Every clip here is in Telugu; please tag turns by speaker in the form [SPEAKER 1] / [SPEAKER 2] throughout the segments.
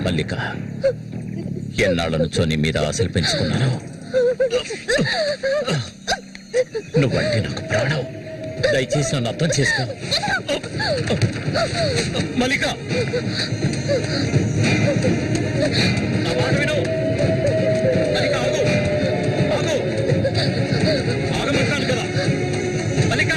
[SPEAKER 1] మల్లిక, ఎన్నాళ్ళ నుంచో నీ మీద ఆశలు పెంచుకున్నాను. నువ్వంటే నాకు ప్రాణం. దయచేసి నన్ను అర్థం చేసుకో. మల్లిక, నా మాట విను. మల్లిక, ఆగు ఆగు, ఆగమంటాను కదా. మల్లిక,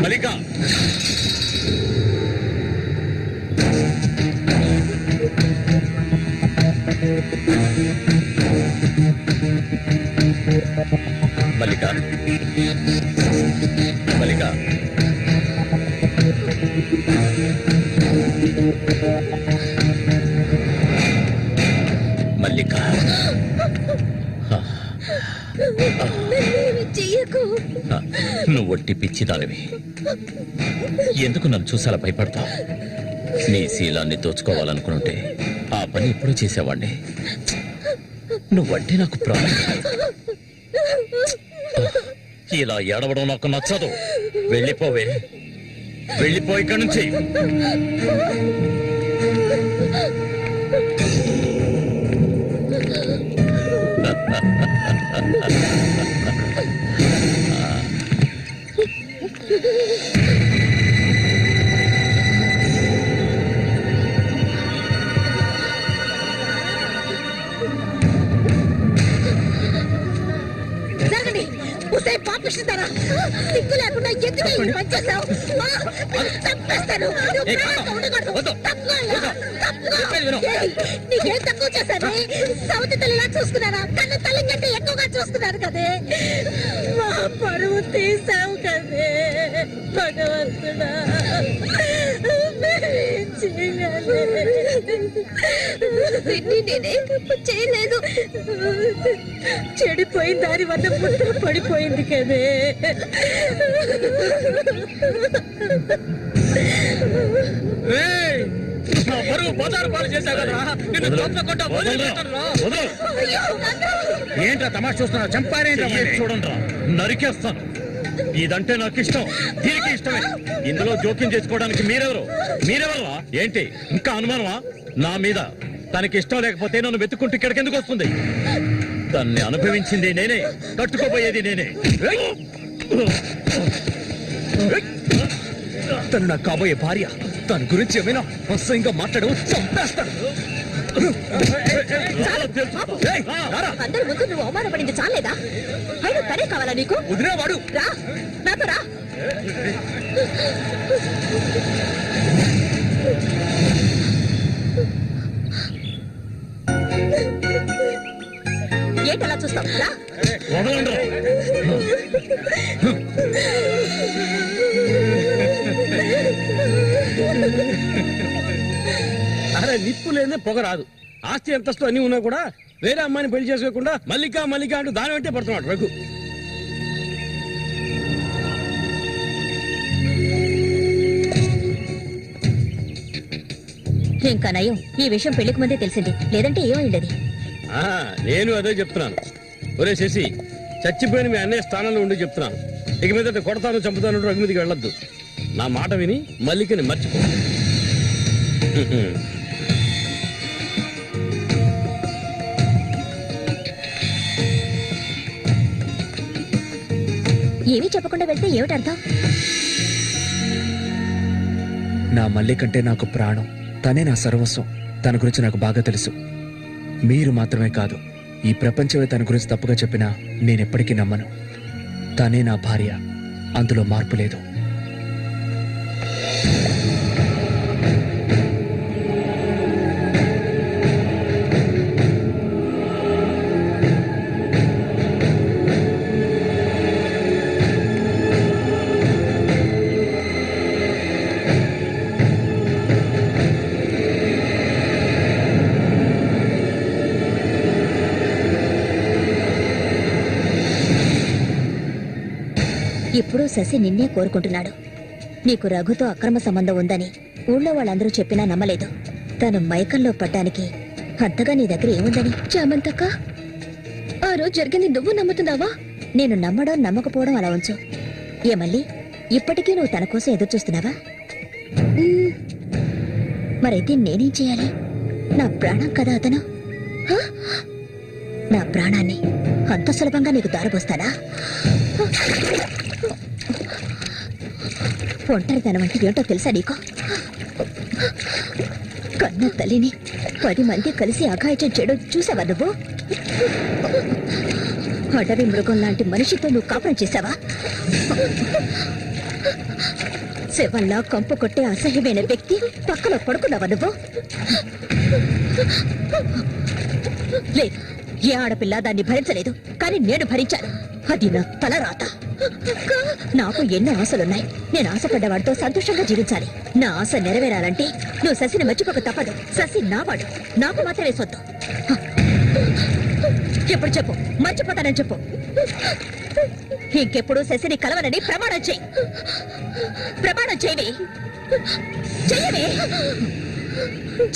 [SPEAKER 1] మల్లిక, మల్లిక, మల్లిక, మల్లిక, మల్లిక, నువ్వు ఒట్టి పిచ్చిదానివి. ఎందుకు నన్ను చూసాలా భయపడతావు? నీ శీలాన్ని దోచుకోవాలనుకుంటే ఆ పని ఎప్పుడూ చేసేవాడిని. నువ్వంటే నాకు ప్రాణం. ఇలా ఏడవడం నాకు నచ్చదు. వెళ్ళిపోవే, వెళ్ళిపో ఇక్కడి నుంచి.
[SPEAKER 2] పాపిస్తారా? సిగ్గు లేకుండా ఎందుకు పనిచేస్తావు? తప్పేస్తాను. నీకేం తక్కువ చేశాను? సౌతి తల్లిలా చూసుకున్నారా? కన్ను తల్లి కంటే ఎక్కువగా చూసుకున్నాను కదే. మా పరువు తీసావు కదే భగవంతుడా. నేనే తప్పు చేయలేదు. చెడిపోయిన దాని వల్ల పుట్టు పడిపోయింది కదే.
[SPEAKER 1] ఏంట్రా తమాషా చూస్తున్నా? చంపారేంటి? చూడండి రా, నరికేస్తాను. ఇదంటే నాకు ఇష్టం, దీనికి ఇష్టమే. ఇందులో జోక్యం చేసుకోవడానికి మీరెవరా? ఏంటి ఇంకా అనుమానమా నా మీద? తనకి ఇష్టం లేకపోతే నన్ను వెతుక్కుంటూ ఇక్కడికి ఎందుకు వస్తుంది? దాన్ని అనుభవించింది నేనే, కట్టుకోబోయేది నేనే. తను నాకు కాబోయే భార్య. తన గురించి ఏమైనా అసహ్యంగా మాట్లాడవు, చంపేస్తాను.
[SPEAKER 2] అందరి ముందు నువ్వు అవమానపడింది చాలేదా? అయినా తనే కావాలా నీకు?
[SPEAKER 1] వదిలేవాడు.
[SPEAKER 2] రా, నాతో రా. ఏంటలా చూస్తావు? రా.
[SPEAKER 3] అరే, నిప్పు లేదే పొగ రాదు. ఆస్తి అంతస్తు అన్ని ఉన్నా కూడా వేరే అమ్మాయిని పెళ్లి చేసుకోకుండా మల్లిక మల్లిక అంటూ దాని వెంటే పడుతున్నాడు రఘు.
[SPEAKER 2] ఇంకా నయం, ఈ విషయం పెళ్లికి ముందే తెలిసింది. లేదంటే ఏమైండది?
[SPEAKER 3] నేను అదే చెప్తున్నాను. ఒరే శశి, చచ్చిపోయిన మీ అన్నయ్య స్థానంలో ఉండి చెప్తున్నాను. ఇక మీద కొడతాను చంపుతాను రఘు మీదకి వెళ్ళొద్దు. నా మాట విని మల్లికని మర్చిపో.
[SPEAKER 2] ఏమీ చెప్పకుండా వెళ్తే ఏమిటర్థం?
[SPEAKER 4] నా మల్లికంటే నాకు ప్రాణం. తనే నా సర్వస్వం. తన గురించి నాకు బాగా తెలుసు. మీరు మాత్రమే కాదు, ఈ ప్రపంచమే తన గురించి తప్పుగా చెప్పినా నేనెప్పటికీ నమ్మను. తనే నా భార్య, అందులో మార్పు లేదు.
[SPEAKER 2] ఇప్పుడు శశి నిన్నే కోరుకుంటున్నాడు. నీకు రఘుతో అక్రమ సంబంధం ఉందని ఊళ్ళో వాళ్ళందరూ చెప్పినా నమ్మలేదు. తను మైకంలో పడ్డానికి అంతగా నీ దగ్గర ఏముందని?
[SPEAKER 5] చామంతక్క, ఆ రోజు జరిగింది నువ్వు నమ్ముతున్నావా?
[SPEAKER 2] నేను నమ్మడం నమ్మకపోవడం అలా ఉంచు. ఏమల్లి, ఇప్పటికీ నువ్వు తన కోసం ఎదురు చూస్తున్నావా? మరైతే నేనేం చేయాలి? నా ప్రాణం కదా అతను. హ? నా ప్రాణాన్ని అంత సులభంగా నీకు దారపోస్తానా? ఒంటరితనం అంటే ఏంటో తెలుసా నీకు? కన్న తల్లిని 10 మంది కలిసి అఘాయిత్యం చేయడం చూసావా నువ్వు? అడవి మృగం లాంటి మనిషితో నువ్వు కాపురం చేశావా? శవంలా కంపు కొట్టే అసహ్యమైన వ్యక్తి పక్కన పడుకున్నావా నువ్వు? లేదు, ఏ ఆడపిల్ల దాన్ని భరించలేదు, కానీ నేను భరించాను. అది నా తలరాత. నాకు ఎన్నో ఆశలున్నాయి. నేను ఆశపడ్డవాడితో సంతోషంగా జీవించాలి. నా ఆశ నెరవేరాలంటే నువ్వు శశిని మర్చిపోక తప్పదు. శశి నావాడు, నాకు మాత్రమే సొత్తు. ఎప్పుడు చెప్పు, మర్చిపోతానని చెప్పు. ఇంకెప్పుడు శశిని కలవనని ప్రమాణం చెయ్యి. ప్రమాణం చేయవి. చెయ్యవే.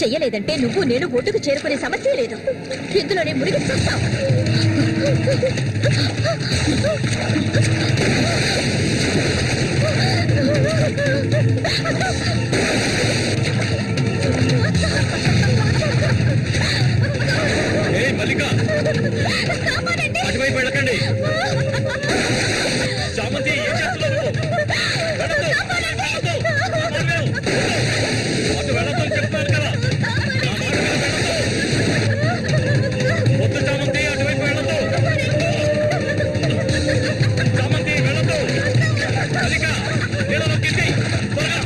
[SPEAKER 2] చెయ్యలేదంటే నువ్వు నేను ఒడ్డుకు చేరుకునే సమస్య లేదు. ఇందులోనే మునిగి చూస్తావు.
[SPEAKER 1] మల్లిక, అటువైపు వెళ్ళకండి. చామంతి, ఏం చేస్తున్నావు నువ్వు? అటు వెళ్ళొద్దని చెప్తున్నాను కదా. నా మాట మీద వెళ్ళొద్దు. వద్దు చామంతి, అటువైపు వెళ్ళొద్దు. చామంతి, వెళ్ళొద్దు. మల్లిక, నీళ్ళలో కింది త్వరగా.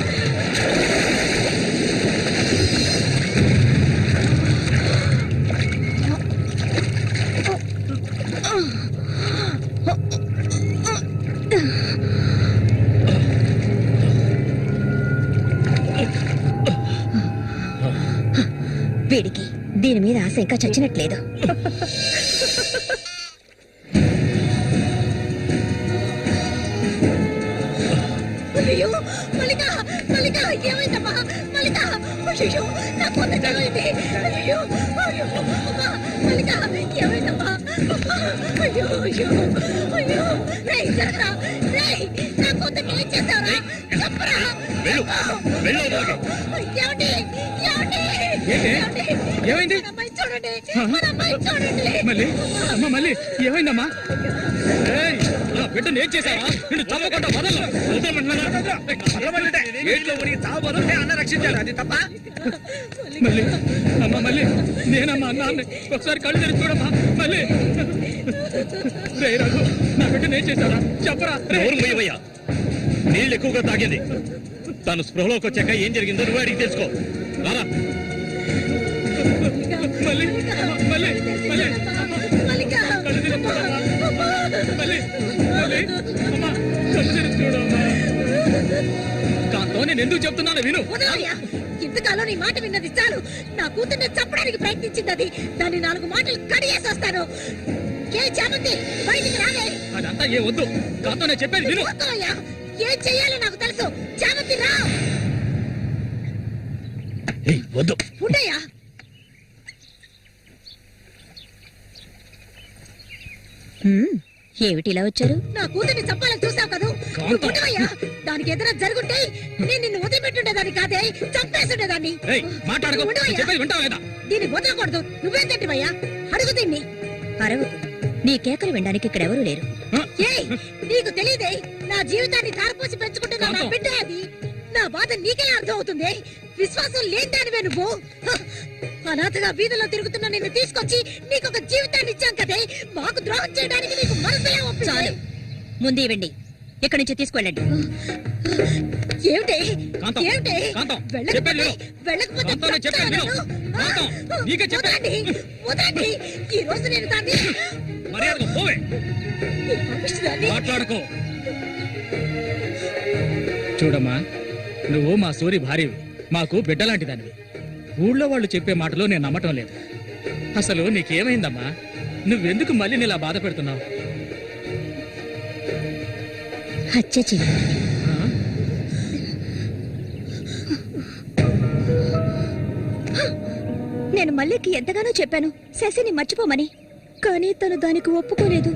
[SPEAKER 2] వీడికి దీని మీద ఆశ ఇంకా చచ్చినట్లేదు. అయ్యో మల్లిక, మల్లిక, ఏమైందమ్మా? మల్లిక, అయ్యో నా కొంత ఏమైంది? అయ్యో, అయ్యో, అమ్మా, మల్లిక, ఏమైందమ్మా? అయ్యో, అయ్యో, అయ్యో, రేయ్ జరగరా, రేయ్, నా కొంతకి ఏం చేశారా? చెప్పరా?
[SPEAKER 1] వెళ్ళు, వెళ్ళు అవతలకి.
[SPEAKER 2] ఏమండి? ఏమండి?
[SPEAKER 3] ఏంటి?
[SPEAKER 2] ఏమండి?
[SPEAKER 3] ఏమైంది?
[SPEAKER 2] మన అమ్మాయి చూడండి, మన అమ్మాయి చూడండి.
[SPEAKER 3] మళ్ళీ అమ్మా, మళ్ళీ ఏమైందమ్మా? ఏయ్, నా బిడ్డను ఏం చేశావా? నిన్ను చంపకుండా వదలను. మళ్ళీ అమ్మా, మళ్ళీ నేనమ్మా అన్నాన్ని ఒకసారి కళ్ళు తెరిచి చూడమ్మా. మళ్ళీ రే రఘు, నా బిడ్డను ఏం చేశారా? చెప్పరా.
[SPEAKER 1] ఎవరు మొయ్యవయ్యా? నీళ్ళు ఎక్కువగా తాగింది. తను స్పృహలోకి వచ్చాక ఏం జరిగిందో నువ్వు అడిగి తెలుసుకో. రారా.
[SPEAKER 3] మళ్ళీ మళ్ళీ మళ్ళీ
[SPEAKER 2] మల్లిక,
[SPEAKER 3] కళ్ళు తెరిచి చూడమ్మా. మళ్ళీ మళ్ళీ అమ్మా, కళ్ళు తెరిచి చూడమ్మా. కాంతో నేను ఎందుకు చెప్తున్నాను విను.
[SPEAKER 2] వదలయ్యా, ఇంతకాలం నీ మాట విన్నది చాలు. నా కూతుర్ని చంపడానికి ప్రయత్నించింది అది. దాన్ని 4 మాటలు కడిగేసి వస్తాను. ఏ చామంతి, బయటికి రాలే.
[SPEAKER 3] అదంతా ఏ వద్దు. కాంతో నేను చెప్పేది విను.
[SPEAKER 2] వదలయ్యా, ఏం చెయ్యాలో నాకు తెలుసు. చామంతి రా.
[SPEAKER 3] వద్దు.
[SPEAKER 2] ఉండయ్యా. ఏమిటి ఇలా వచ్చారు? నా కూతుర్ని చంపాలని చూస్తావు కదా.
[SPEAKER 3] కాంతం.
[SPEAKER 2] ఉండవయ్యా, దానికి ఏదైనా జరుగుంటే నేను నిన్ను వదిలిపెట్టుండేదాన్ని కాదే, చంపేసుండేదాన్ని.
[SPEAKER 3] మాట్లాడుకో.
[SPEAKER 2] ఉండవయ్యా.
[SPEAKER 3] చెప్పేది వింటావా లేదా?
[SPEAKER 2] దీన్ని వదలకూడదు. నువ్వేం తింటివయ్యా? అడుగు దీన్ని. అరవకు. నీ కేకలు వినడానికి ఇక్కడ ఎవరూ లేరు. ఏయ్, నీకు తెలియదే, నా జీవితాన్ని ధారపోసి పెంచుకుంటున్న నా
[SPEAKER 3] కాంతం.
[SPEAKER 2] బిడ్డ అది. నా బాధ నీకెలా అర్థం అవుతుంది? విశ్వాసం లేనిదానివే నువ్వు. అనాథగా వీధిలో తిరుగుతున్న నిన్ను తీసుకొచ్చి నీకు ఒక జీవితాన్ని ఇచ్చాం కదే. మాకు ద్రోహం చేయడానికి నీకు మనసులే ఒప్పించాలి. ముందు ఇవ్వండి, ఇక్కడి నుంచి తీసుకెళ్ళండి. ఏమిటి?
[SPEAKER 3] కాంతం,
[SPEAKER 2] ఏమిటి?
[SPEAKER 3] కాంతం,
[SPEAKER 2] వెళ్ళకపోతే
[SPEAKER 3] చెప్పేది విను.
[SPEAKER 2] వెళ్ళకపోతే
[SPEAKER 3] కాంతం, నేను చెప్పేది విను.
[SPEAKER 2] చస్తాను.
[SPEAKER 3] కాంతం, నీకే చెప్పేది.
[SPEAKER 2] వదలండి, వదలండి. ఈ రోజు నేను దాన్ని
[SPEAKER 3] మర్యాదగా పోవే.
[SPEAKER 2] ఈ పంపించదాన్ని.
[SPEAKER 3] మాట్లాడుకో. చూడమ్మా, నువ్వు మా సూరి భార్యవి, మాకు బిడ్డలాంటి దానివి. ఊళ్ళో వాళ్ళు చెప్పే మాటలు నేను నమ్మటం లేదు. అసలు నీకేమైందమ్మా? నువ్వెందుకు మళ్ళీ నీలా బాధ పెడుతున్నావు?
[SPEAKER 2] హత్య చేయాలి. నేను మల్లికి ఎంతగానో చెప్పాను శశిని మర్చిపోమని, కానీ తను దానికి ఒప్పుకోలేదు.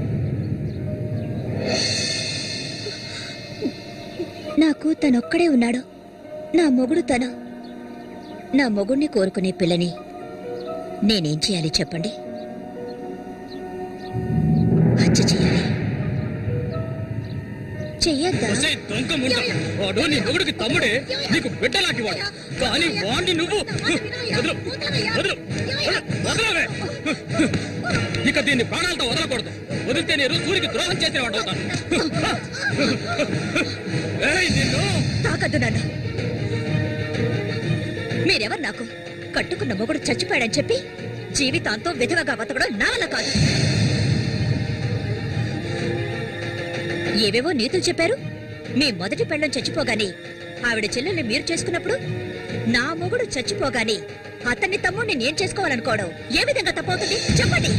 [SPEAKER 2] నాకు తనొక్కడే ఉన్నాడు, నా మొగుడు తను. నా మొగుడిని కోరుకునే పిల్లని నేనేం చేయాలి చెప్పండి? హత్య చేయాలి. చెయ్యొద్దా?
[SPEAKER 3] ఒసేయ్ దొంగ ముండ, వాడు నీ మొగుడికి తమ్ముడే, నీకు బిడ్డలాంటి వాడు. కానీ వాడిని నువ్వు వదలు, వదలు, వదలవే. ఇక దీన్ని ప్రాణాలతో వదలకూడదు. వదిలితే నేను సూర్యుడికి ద్రోహం చేసేవాడు అవుతాను. ఏయ్ నిన్ను!
[SPEAKER 2] తాకద్దు నన్ను. మీరెవరు నాకు? కట్టుకున్న మొగుడు చచ్చిపోయాడని చెప్పి జీవితాంతం విధవగా బతకడం నా వల్ల కాదు. ఏవేవో నీతులు చెప్పారు. మీ మొదటి పెళ్ళం చచ్చిపోగానే ఆవిడ చెల్లెల్ని మీరు చేసుకున్నప్పుడు, నా మొగుడు చచ్చిపోగానే అతన్ని తమ్ముడిని నేను చేసుకోవాలనుకోవడం ఏ విధంగా తప్పవుతుంది చెప్పండి?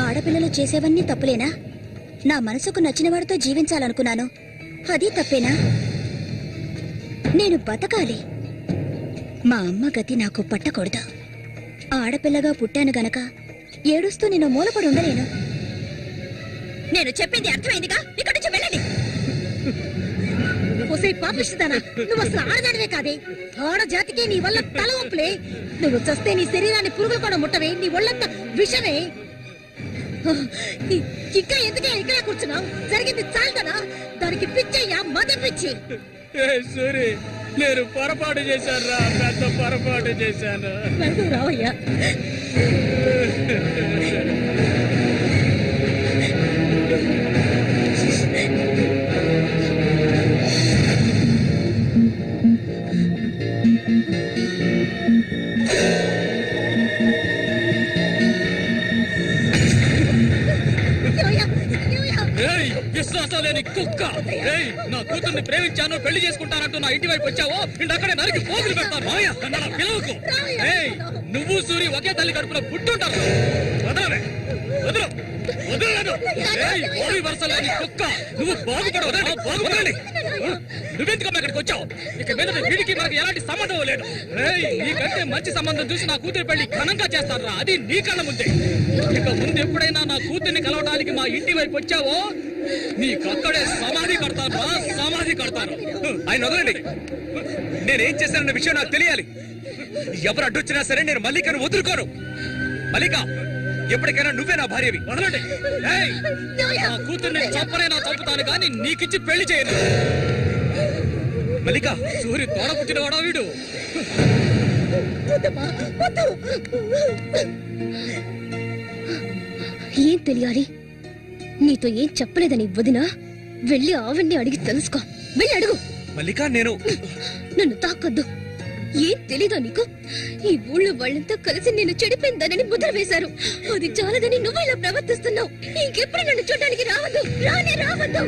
[SPEAKER 2] ఆడపిల్లలు చేసేవన్నీ తప్పులేనా? నా మనసుకు నచ్చిన వాడితో జీవించాలనుకున్నాను, అది తప్పేనా? నేను బతకాలి. మా అమ్మ గతి నాకు పట్టకూడదు. ఆడపిల్లగా పుట్టాను గనక ఏడుస్తూ నేను మూలపడి ఉండలేను. నేను చెప్పింది అర్థమైందిగా? ఇక్కడి నుంచి వెళ్ళండి. పాపిస్తానా? నువ్వు అసలు ఆడదానివే కాదే. ఆడజాతికి నీ వల్ల తల వంపులే. నువ్వు చస్తే నీ శరీరాన్ని పురుగులు కూడా ముట్టవే. నీ ఒళ్ళంతా విషమే. ఇంకా ఎందుకే ఇక్కడ కూర్చున్నావు? జరిగింది చాలుదనా? దానికి పిచ్చయ్యా, మద పిచ్చి.
[SPEAKER 3] సూరి, నేను పొరపాటు చేశాను రా, పెద్ద పొరపాటు చేశాను.
[SPEAKER 2] రావయ్యా.
[SPEAKER 3] విశ్వాసం లేని కుక్క! నా కూతుర్ని ప్రేమించాను, పెళ్లి చేసుకుంటానంటూ నా ఇంటి వైపు వచ్చావో అక్కడే నరికి పోగులు పెడతాను. పిలవకు. నువ్వు సూరి ఒకే తల్లి కడుపులో పుట్టుంటారు. వదలవే, వదలు, వదలలేదు. వరసలేని కుక్క, నువ్వు బాగుపడవదండి. బాగుపడండి. నువ్వెందుకమ్మా ఇక్కడికి వచ్చావు? ఇక మీద వీడికి మనకి ఎలాంటి సంబంధం లేదు. నీకంటే మంచి సంబంధం చూసి నా కూతురి పెళ్లి ఘనంగా చేస్తారా, అది నీ కళ్ళ ముందే. ఇక ముందు ఎప్పుడైనా నా కూతుర్ని కలవడానికి మా ఇంటి వైపు వచ్చావో నీకక్కడే సమాధి కడతాను, సమాధి కడతాను.
[SPEAKER 1] ఆయన వదలండి. నేనేం చేశానన్న విషయం నాకు తెలియాలి. ఎవరు అడ్డొచ్చినా సరే నేను మల్లికను వదులుకోను. మల్లిక, ఎప్పటికైనా నువ్వే నా భార్యవి.
[SPEAKER 3] వదలండి. నా కూతుర్ని చంపనైనా చంపుతాను కానీ నీకిచ్చి పెళ్లి చేయను.
[SPEAKER 1] మల్లిక,
[SPEAKER 3] సూరి తోడ పుట్టినవాడా వీడు?
[SPEAKER 5] ఏం తెలియాలి? నీతో ఏం చెప్పలేదని వదినా, వెళ్ళి ఆవిడ్ని అడిగి తెలుసుకో. వెళ్ళి అడుగు.
[SPEAKER 1] మల్లిక, నేను
[SPEAKER 5] నన్ను తాకొద్దు. ఏం తెలీదా నీకు? ఈ ఊళ్ళో వాళ్ళంతా కలిసి నేను చెడిపోయిందనని ముద్ర వేశారు. అది చాలదని నువ్వు ఇలా ప్రవర్తిస్తున్నావు. ఇంకెప్పుడు నన్ను చూడడానికి రావద్దు, రానే రావద్దు.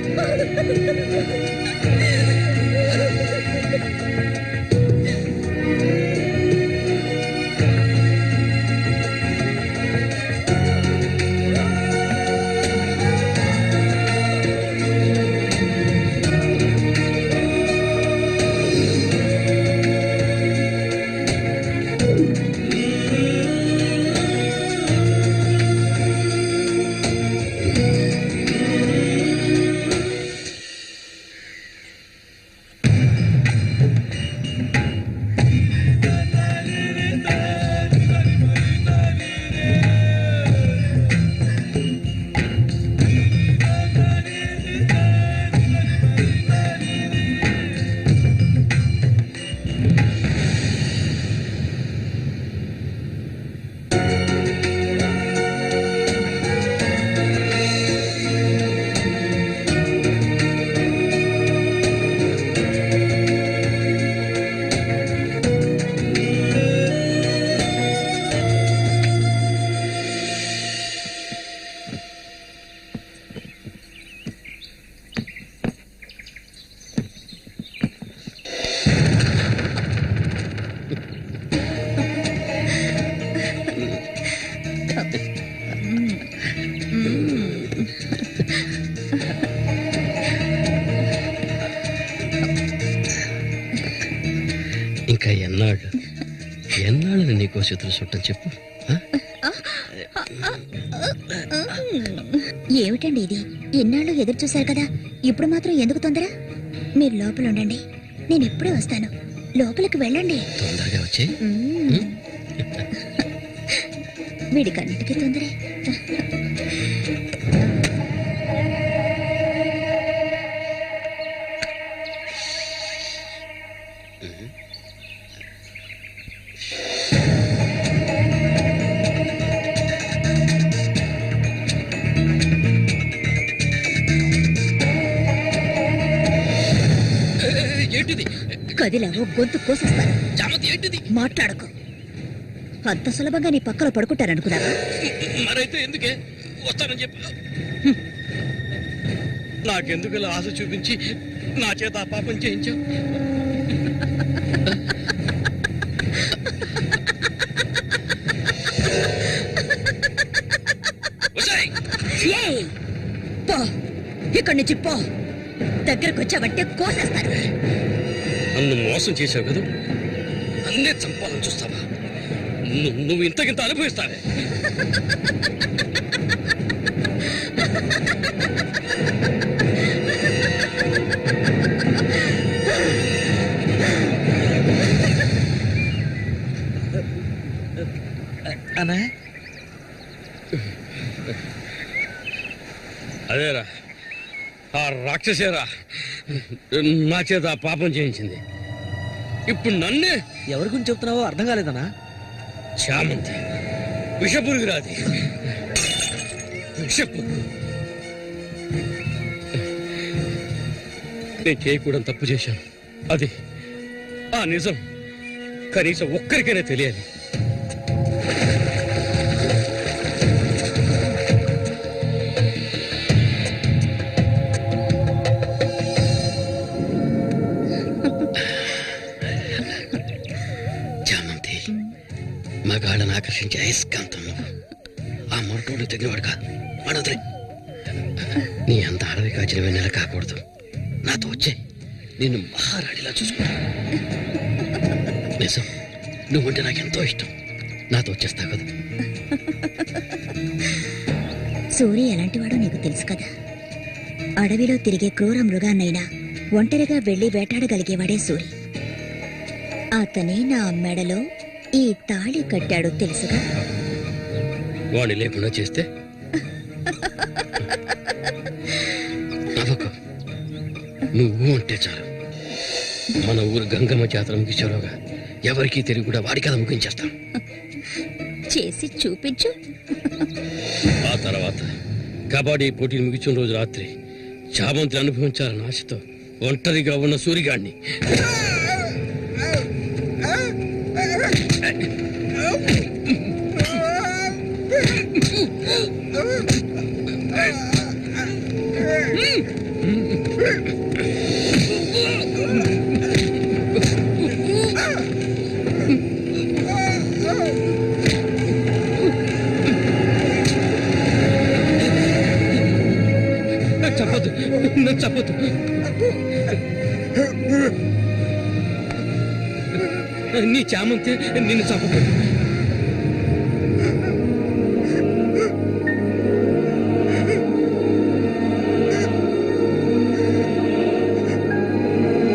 [SPEAKER 3] అలాగా ఎన్నాళ్ళని నీకో చేతులు చుట్టం చెప్పు.
[SPEAKER 2] ఏమిటండి ఇది? ఎన్నాళ్ళు ఎదురు చూశారు కదా, ఇప్పుడు మాత్రం ఎందుకు తొందర? మీరు లోపల ఉండండి, నేను ఎప్పుడే వస్తాను. లోపలికి వెళ్ళండి.
[SPEAKER 3] తొందరగా వచ్చే.
[SPEAKER 2] వీడికన్నిటికీ తొందరే.
[SPEAKER 3] ఏంటిది?
[SPEAKER 2] కదిలావో గొంతు కోసేస్తాను.
[SPEAKER 3] చామంతి ఏంటిది?
[SPEAKER 2] మాట్లాడకు. అంత సులభంగా నీ పక్కన పడుకుంటారనుకున్నావా?
[SPEAKER 3] మరైతే ఎందుకే వస్తానని చెప్పు. నాకెందుకు ఇలా ఆశ చూపించి నా చేత ఆ పాపం చేయించావు?
[SPEAKER 2] ఏయ్! పో, ఇక్కడి నుంచి పో. దగ్గరకు వచ్చావంటే కోసేస్తాను.
[SPEAKER 3] నన్ను మోసం చేశావు కదా, నన్నే చంపాలని చూస్తావా? నువ్వు ఇంతకింత అనుభవిస్తావే.
[SPEAKER 4] అన్నా
[SPEAKER 3] అదేరా, ఆ రాక్షసేరా నా చేత ఆ పాపం చేయించింది. ఇప్పుడు నన్నే.
[SPEAKER 4] ఎవరి గురించి చెప్తున్నావో అర్థం కాలేదన్నా.
[SPEAKER 3] చామంతి విషపురుగురాది. విషపురుగు. నేను చేయకూడదు తప్పు చేశాను. అది ఆ నిజం కనీసం ఒక్కరికైనా తెలియాలి. చామంతి మగాళ్ళని ఆకర్షించే అయస్కాంతం నువ్వు. ఆ మొరటోడు తగినవాడు కాదు. మనొదిలే. నీ అంత అడవి కాచిన వెన్నెల కాకూడదు. నాతో వచ్చే నిన్ను మహారాణిలా చూసుకుంటా. నిజం, నువ్వంటే నాకెంతో ఇష్టం. నాతో వచ్చేస్తావు కదా.
[SPEAKER 2] సూర్య ఎలాంటివాడో నీకు తెలుసు కదా. అడవిలో తిరిగే క్రూర మృగాన్నైనా ఒంటరిగా వెళ్లి వేటాడగలిగేవాడే సూరి. అతనే నా మెడలో ఈ తాళి కట్టాడు తెలుసుగా.
[SPEAKER 3] వాణ్ణి లేకుండా చేస్తే నవ్వకు. నువ్వు అంటే చాలు. మన ఊరు గంగమ్మ జాతర ముగించేలోగా ఎవరికీ తెలివి కూడా వాడికి అది ముగించేస్తాను.
[SPEAKER 2] చేసి చూపించు.
[SPEAKER 3] ఆ తర్వాత కబడ్డీ పోటీలు ముగించిన రోజు రాత్రి చామంతిని అనుభవించాలన్న ఆశతో ఒంటరిగా ఉన్న సూరిగాడిని చెప్పదు, నన్ను చెప్పదు. నీ చామంతి నిన్ను చంపదు.